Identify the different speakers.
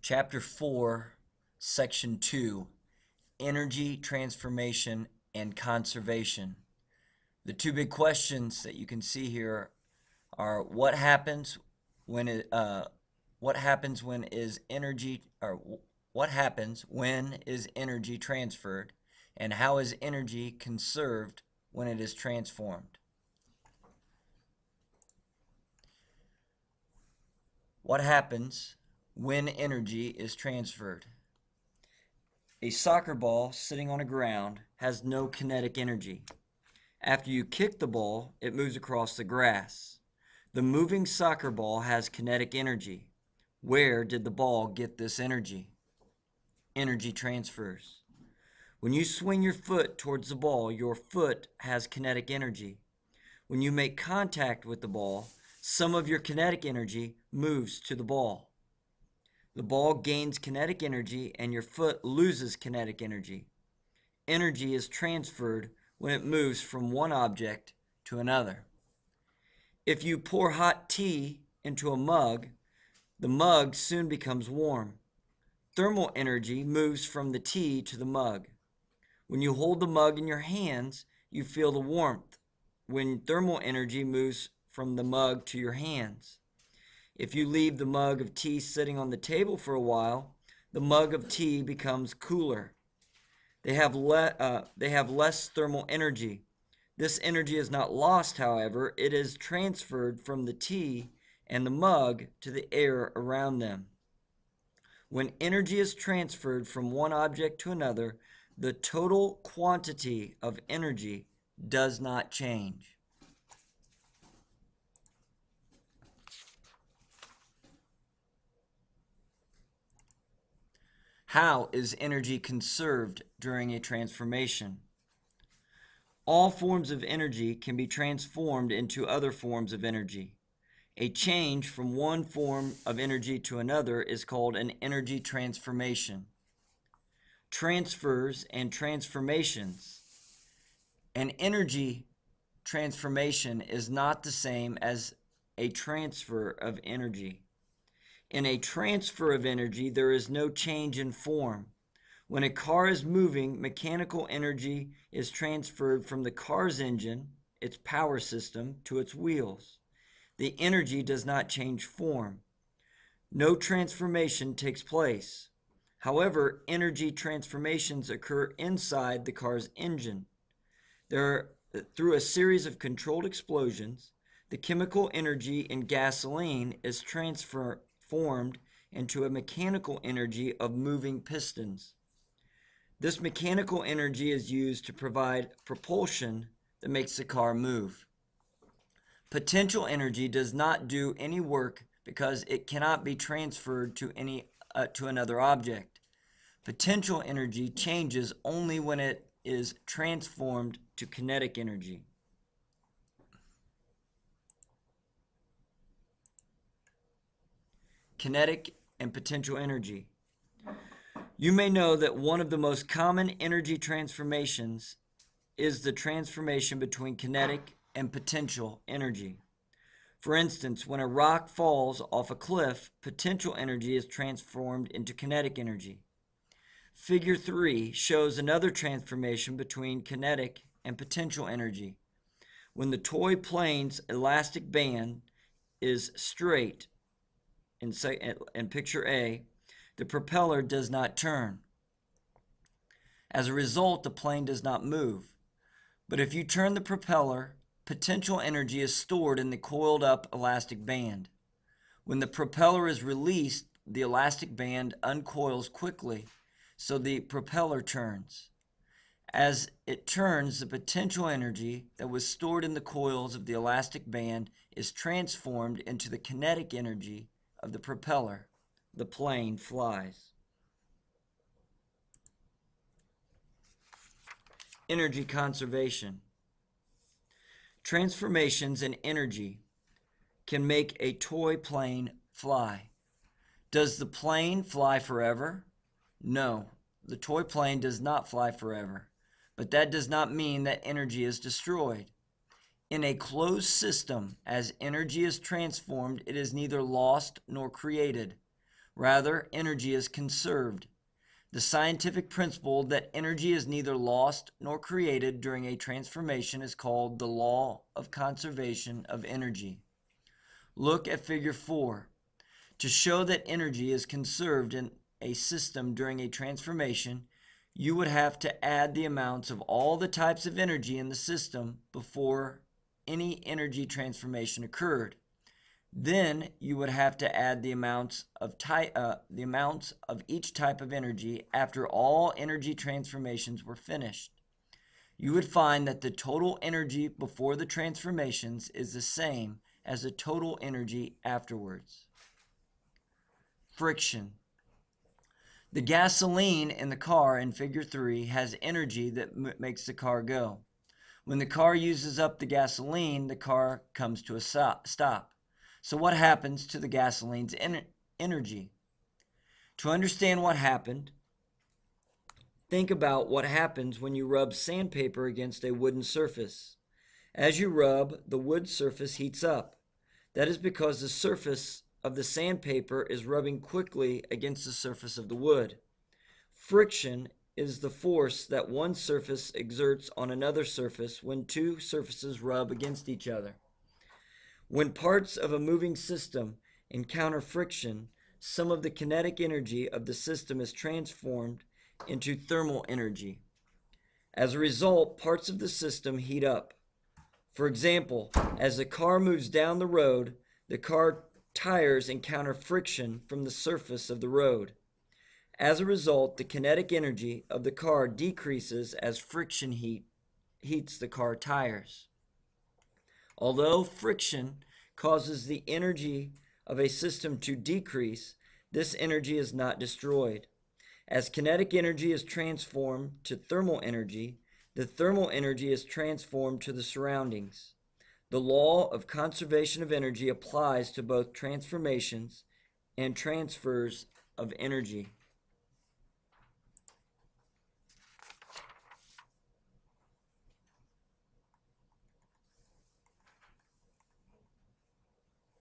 Speaker 1: Chapter 4, Section 2, Energy Transformation and Conservation. The two big questions that you can see here are what happens when what happens when is energy transferred, and how is energy conserved when it is transformed. What happens when energy is transferred? A soccer ball sitting on a ground has no kinetic energy. After you kick the ball, it moves across the grass. The moving soccer ball has kinetic energy. Where did the ball get this energy? Energy transfers. When you swing your foot towards the ball, your foot has kinetic energy. When you make contact with the ball, some of your kinetic energy moves to the ball. The ball gains kinetic energy and your foot loses kinetic energy. Energy is transferred when it moves from one object to another. If you pour hot tea into a mug, the mug soon becomes warm. Thermal energy moves from the tea to the mug. When you hold the mug in your hands, you feel the warmth when thermal energy moves from the mug to your hands. If you leave the mug of tea sitting on the table for a while, the mug of tea becomes cooler. They have less thermal energy. This energy is not lost, however. It is transferred from the tea and the mug to the air around them. When energy is transferred from one object to another, the total quantity of energy does not change. How is energy conserved during a transformation? All forms of energy can be transformed into other forms of energy. A change from one form of energy to another is called an energy transformation. Transfers and transformations. An energy transformation is not the same as a transfer of energy. In a transfer of energy, there is no change in form. When a car is moving, mechanical energy is transferred from the car's engine, its power system, to its wheels. The energy does not change form. No transformation takes place. However, energy transformations occur inside the car's engine. Through a series of controlled explosions, the chemical energy in gasoline is transformed into a mechanical energy of moving pistons. This mechanical energy is used to provide propulsion that makes the car move. Potential energy does not do any work because it cannot be transferred to another object. Potential energy changes only when it is transformed to kinetic energy. Kinetic and potential energy. You may know that one of the most common energy transformations is the transformation between kinetic and potential energy. For instance, when a rock falls off a cliff, potential energy is transformed into kinetic energy. Figure 3 shows another transformation between kinetic and potential energy. When the toy plane's elastic band is straight, in picture A, the propeller does not turn. As a result, the plane does not move. But if you turn the propeller, potential energy is stored in the coiled up elastic band. When the propeller is released, the elastic band uncoils quickly, so the propeller turns. As it turns, the potential energy that was stored in the coils of the elastic band is transformed into the kinetic energy of the propeller. The plane flies. Energy conservation. Transformations in energy can make a toy plane fly. Does the plane fly forever? No, the toy plane does not fly forever, but that does not mean that energy is destroyed. In a closed system, as energy is transformed, it is neither lost nor created. Rather, energy is conserved. The scientific principle that energy is neither lost nor created during a transformation is called the law of conservation of energy. Look at Figure 4. To show that energy is conserved in a system during a transformation, you would have to add the amounts of all the types of energy in the system before any energy transformation occurred. Then you would have to add the amounts of each type of energy after all energy transformations were finished. You would find that the total energy before the transformations is the same as the total energy afterwards. Friction. The gasoline in the car in Figure 3 has energy that makes the car go. When the car uses up the gasoline, the car comes to a stop. So what happens to the gasoline's energy? To understand what happened, think about what happens when you rub sandpaper against a wooden surface. As you rub, the wood surface heats up. That is because the surface of the sandpaper is rubbing quickly against the surface of the wood. Friction is the force that one surface exerts on another surface when two surfaces rub against each other. When parts of a moving system encounter friction, some of the kinetic energy of the system is transformed into thermal energy. As a result, parts of the system heat up. For example, as the car moves down the road, the car tires encounter friction from the surface of the road. As a result, the kinetic energy of the car decreases as friction heats the car tires. Although friction causes the energy of a system to decrease, this energy is not destroyed. As kinetic energy is transformed to thermal energy, the thermal energy is transformed to the surroundings. The law of conservation of energy applies to both transformations and transfers of energy.